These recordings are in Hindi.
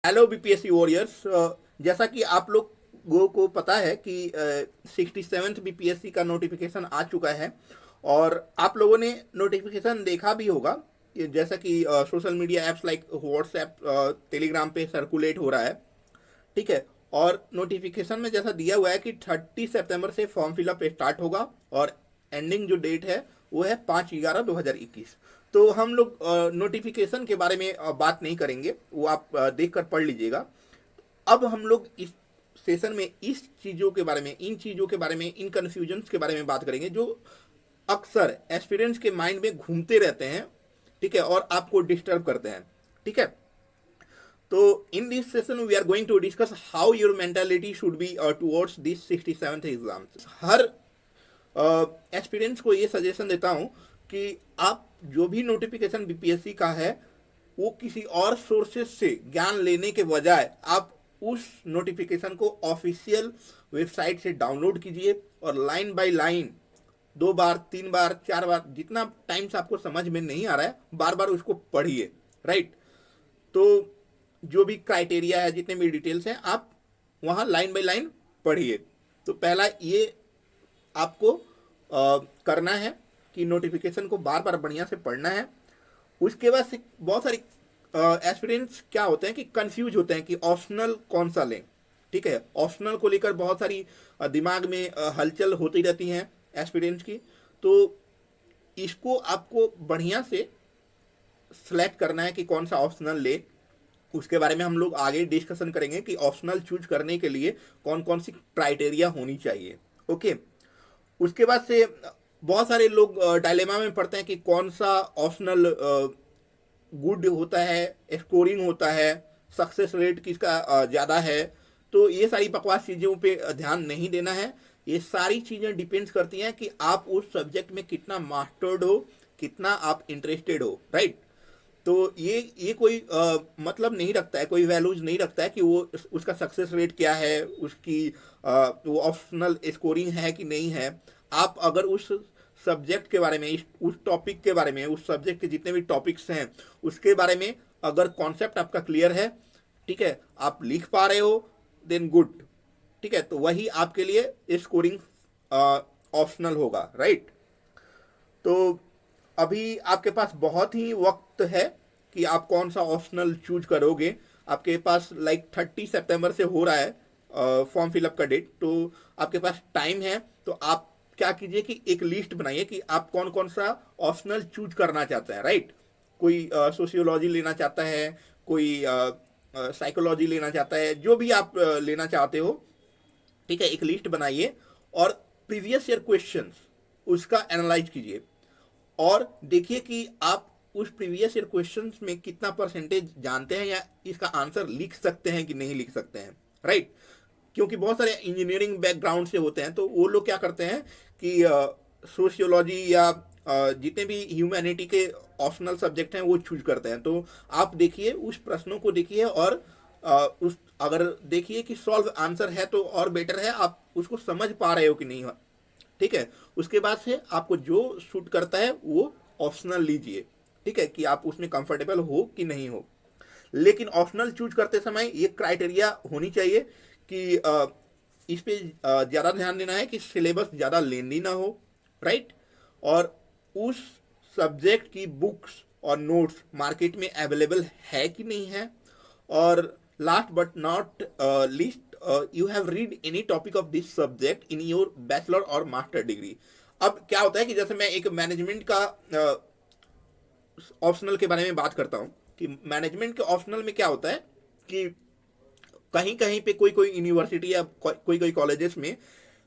Hello BPSC warriors. जैसा कि आप लोगों को पता है कि 67th बीपीएससी का नोटिफिकेशन आ चुका है और आप लोगों ने नोटिफिकेशन देखा भी होगा कि जैसा कि social media apps like WhatsApp, Telegram पे सर्कुलेट हो रहा है। ठीक है। और नोटिफिकेशन में जैसा दिया हुआ है कि 30 सितंबर से फॉर्म फिलअप स्टार्ट होगा और एंडिंग जो डेट है वो है 5/11/2021। तो हम लोग नोटिफिकेशन के बारे में बात नहीं करेंगे, वो आप देख कर पढ़ लीजिएगा। अब हम लोग इस सेशन में इस चीज़ों के बारे में, इन चीज़ों के बारे में, इन कन्फ्यूजन्स के बारे में बात करेंगे जो अक्सर एस्पिरेंट्स के माइंड में घूमते रहते हैं। ठीक है। और आपको डिस्टर्ब करते हैं। ठीक है। तो in this session we are going to discuss how your mentality should be towards this 67th exam. Her aspirants को ये सजेशन देता हूँ कि आप जो भी नोटिफिकेशन बीपीएससी का है वो किसी और सोर्सेज से ज्ञान लेने के बजाय आप उस नोटिफिकेशन को ऑफिशियल वेबसाइट से डाउनलोड कीजिए और लाइन बाय लाइन 2 बार, 3 बार, 4 बार, जितना टाइम्स आपको समझ में नहीं आ रहा है बार बार उसको पढ़िए। राइट। तो जो भी क्राइटेरिया है, जितने भी डिटेल्स हैं, आप वहाँ लाइन बाय लाइन पढ़िए। तो पहला ये आपको करना है कि नोटिफिकेशन को बार बार बढ़िया से पढ़ना है। उसके बाद से बहुत सारे एस्पिरेंट्स क्या होते हैं कि कंफ्यूज होते हैं कि ऑप्शनल कौन सा लें। ठीक है। ऑप्शनल को लेकर बहुत सारी दिमाग में हलचल होती रहती हैं एस्पिरेंट्स की। तो इसको आपको बढ़िया से सेलेक्ट करना है कि कौन सा ऑप्शनल ले। उसके बारे में हम लोग आगे डिस्कशन करेंगे कि ऑप्शनल चूज करने के लिए कौन कौन सी क्राइटेरिया होनी चाहिए। ओके। उसके बाद से बहुत सारे लोग डायलेमा में पड़ते हैं कि कौन सा ऑप्शनल गुड होता है, स्कोरिंग होता है, सक्सेस रेट किसका ज़्यादा है। तो ये सारी बकवास चीज़ों पे ध्यान नहीं देना है। ये सारी चीज़ें डिपेंड्स करती हैं कि आप उस सब्जेक्ट में कितना मास्टर्ड हो, कितना आप इंटरेस्टेड हो। राइट। तो ये कोई मतलब नहीं रखता है, कोई वैल्यूज नहीं रखता है कि वो उसका सक्सेस रेट क्या है, उसकी वो ऑप्शनल स्कोरिंग है कि नहीं है। आप अगर उस सब्जेक्ट के बारे में, उस टॉपिक के बारे में, उस सब्जेक्ट के जितने भी टॉपिक्स हैं उसके बारे में अगर कॉन्सेप्ट आपका क्लियर है, ठीक है, आप लिख पा रहे हो, देन गुड। ठीक है। तो वही आपके लिए स्कोरिंग ऑप्शनल होगा। राइट। तो अभी आपके पास बहुत ही वक्त है कि आप कौन सा ऑप्शनल चूज करोगे। आपके पास लाइक 30 सितंबर से हो रहा है फॉर्म फिलअप का डेट। तो आपके पास टाइम है। तो आप क्या कीजिए कि एक लिस्ट बनाइए कि आप कौन कौन सा ऑप्शनल चूज करना चाहते हैं। राइट। कोई सोशियोलॉजी लेना चाहता है, कोई साइकोलॉजी लेना चाहता है, जो भी आप लेना चाहते हो। ठीक है। एक लिस्ट बनाइए और प्रीवियस ईयर क्वेश्चंस उसका एनालाइज कीजिए और देखिए कि आप उस प्रीवियस ईयर क्वेश्चंस में कितना परसेंटेज जानते हैं या इसका आंसर लिख सकते हैं कि नहीं लिख सकते हैं। राइट। क्योंकि बहुत सारे इंजीनियरिंग बैकग्राउंड से होते हैं तो वो लोग क्या करते हैं कि सोशियोलॉजी या जितने भी ह्यूमैनिटी के ऑप्शनल सब्जेक्ट हैं वो चूज करते हैं। तो आप देखिए, उस प्रश्नों को देखिए और उस अगर देखिए कि सॉल्व आंसर है तो और बेटर है, आप उसको समझ पा रहे हो कि नहीं। ठीक है। उसके बाद से आपको जो सूट करता है वो ऑप्शनल लीजिए। ठीक है। कि आप उसमें कंफर्टेबल हो कि नहीं हो। लेकिन ऑप्शनल चूज करते समय ये क्राइटेरिया होनी चाहिए कि इस पे ज़्यादा ध्यान देना है कि सिलेबस ज़्यादा लेंदी ना हो। राइट। और उस सब्जेक्ट की बुक्स और नोट्स मार्केट में अवेलेबल है कि नहीं है। और last but not least, you have read any topic of this subject in your bachelor और मास्टर डिग्री। अब क्या होता है कि जैसे मैं एक मैनेजमेंट का ऑप्शनल के बारे में बात करता हूँ कि मैनेजमेंट के ऑप्शनल में क्या होता है कि कहीं कहीं पे कोई कोई यूनिवर्सिटी या कोई कोई कॉलेजेस में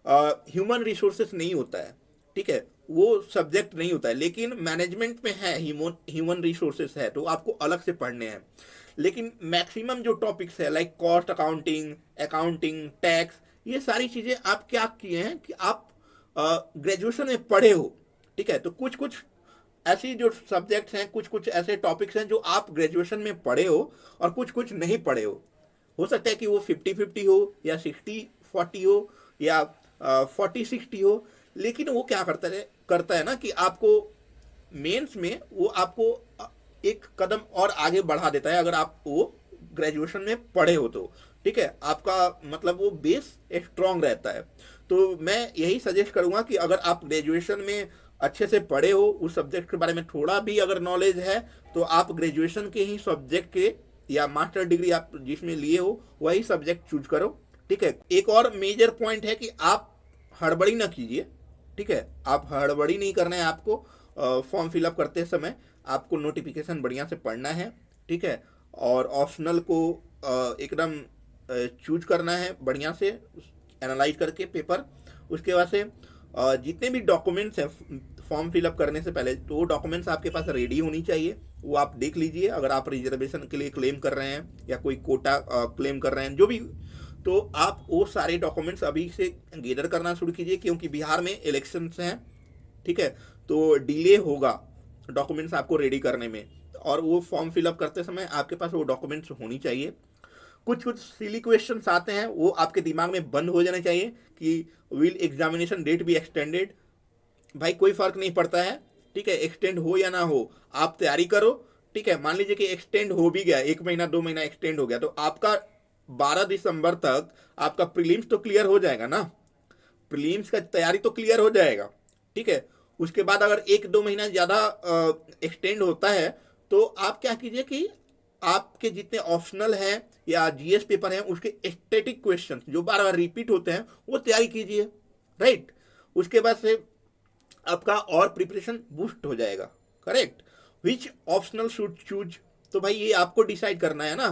ह्यूमन रिसोर्सेस नहीं होता है। ठीक है। वो सब्जेक्ट नहीं होता है, लेकिन मैनेजमेंट में है, ह्यूमन रिसोर्सेस है, तो आपको अलग से पढ़ने हैं। लेकिन मैक्सिमम जो टॉपिक्स है like cost accounting, accounting, tax, ये सारी चीज़ें आप क्या किए हैं कि आप ग्रेजुएशन में पढ़े हो। ठीक है। तो कुछ कुछ ऐसी जो सब्जेक्ट्स हैं, कुछ कुछ ऐसे टॉपिक्स हैं जो आप ग्रेजुएशन में पढ़े हो और कुछ कुछ नहीं पढ़े हो सकता है कि वो 50-50 हो या 60-40 हो या 40-60 हो। लेकिन वो क्या करता है ना कि आपको मेंस में वो आपको एक कदम और आगे बढ़ा देता है अगर आप वो ग्रेजुएशन में पढ़े हो तो, ठीक है, आपका मतलब वो बेस स्ट्रांग रहता है। तो मैं यही सजेस्ट करूंगा कि अगर आप ग्रेजुएशन में अच्छे से पढ़े हो, उस सब्जेक्ट के बारे में थोड़ा भी अगर नॉलेज है, तो आप ग्रेजुएशन के ही सब्जेक्ट के या मास्टर डिग्री आप जिसमें लिए हो वही सब्जेक्ट चूज करो, ठीक है। एक और मेजर पॉइंट है कि आप हड़बड़ी ना कीजिए, ठीक है, आप हड़बड़ी नहीं करना है आपको। फॉर्म फिलअप करते समय आपको नोटिफिकेशन बढ़िया से पढ़ना है, ठीक है, और ऑप्शनल को एकदम चूज करना है बढ़िया से एनालाइज करके पेपर। उसके बाद से जितने भी डॉक्यूमेंट्स हैं फॉर्म फिलअप करने से पहले, तो वो डॉक्यूमेंट्स आपके पास रेडी होनी चाहिए, वो आप देख लीजिए। अगर आप रिजर्वेशन के लिए क्लेम कर रहे हैं या कोई कोटा क्लेम कर रहे हैं, जो भी, तो आप वो सारे डॉक्यूमेंट्स अभी से गैदर करना शुरू कीजिए, क्योंकि बिहार में इलेक्शंस हैं, ठीक है, तो डिले होगा डॉक्यूमेंट्स आपको रेडी करने में, और वो फॉर्म फिलअप करते समय आपके पास वो डॉक्यूमेंट्स होनी चाहिए। कुछ कुछ सिली क्वेश्चंस आते हैं, वो आपके दिमाग में बंद हो जाने चाहिए कि विल एग्जामिनेशन डेट भी एक्सटेंडेड। भाई कोई फर्क नहीं पड़ता है, ठीक है, एक्सटेंड हो या ना हो, आप तैयारी करो, ठीक है। मान लीजिए कि एक्सटेंड हो भी गया, 1 महीना 2 महीना एक्सटेंड हो गया, तो आपका 12 दिसंबर तक आपका प्रीलिम्स तो क्लियर हो जाएगा ना, प्रीलिम्स का तैयारी तो क्लियर हो जाएगा, ठीक है। उसके बाद अगर 1-2 महीना ज़्यादा एक्सटेंड होता है, तो आप क्या कीजिए कि आपके जितने ऑप्शनल हैं या जीएस पेपर हैं, उसके स्टैटिक क्वेश्चन जो बार बार रिपीट होते हैं वो तैयारी कीजिए, राइट। उसके बाद से आपका और प्रिपरेशन बूस्ट हो जाएगा, correct. Which optional should choose, तो भाई ये आपको डिसाइड करना है ना,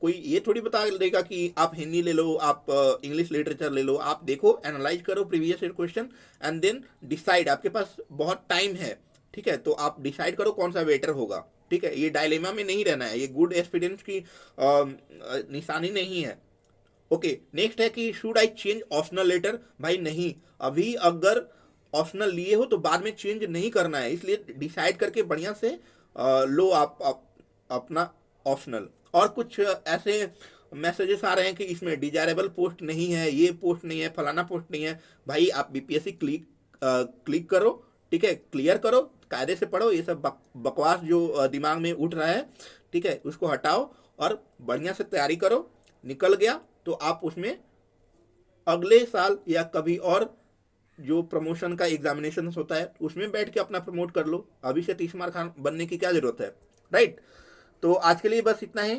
कोई ये थोड़ी बता देगा कि आप हिंदी ले लो, आप इंग्लिश लिटरेचर ले लो। आप देखो, एनालाइज करो previous year question and then decide. आपके पास बहुत टाइम है, ठीक है, तो आप डिसाइड करो कौन सा बेटर होगा, ठीक है। ये डायलेमा में नहीं रहना है, ये गुड एक्सपीरियंस की निशानी नहीं है। ओके, नेक्स्ट है कि should I change optional letter. भाई नहीं, अभी अगर ऑप्शनल लिए हो तो बाद में चेंज नहीं करना है, इसलिए डिसाइड करके बढ़िया से लो आप अपना ऑप्शनल। और कुछ ऐसे मैसेजेस आ रहे हैं कि इसमें डिजायरेबल पोस्ट नहीं है, ये पोस्ट नहीं है, फलाना पोस्ट नहीं है। भाई आप बीपीएससी क्लिक करो, ठीक है, क्लियर करो, कायदे से पढ़ो। ये सब बकवास जो दिमाग में उठ रहा है, ठीक है, उसको हटाओ और बढ़िया से तैयारी करो। निकल गया तो आप उसमें अगले साल या कभी और जो प्रमोशन का एग्जामिनेशन होता है उसमें बैठ के अपना प्रमोट कर लो। अभी से 30 मार्क बनने की क्या जरूरत है, राइट। तो आज के लिए बस इतना ही।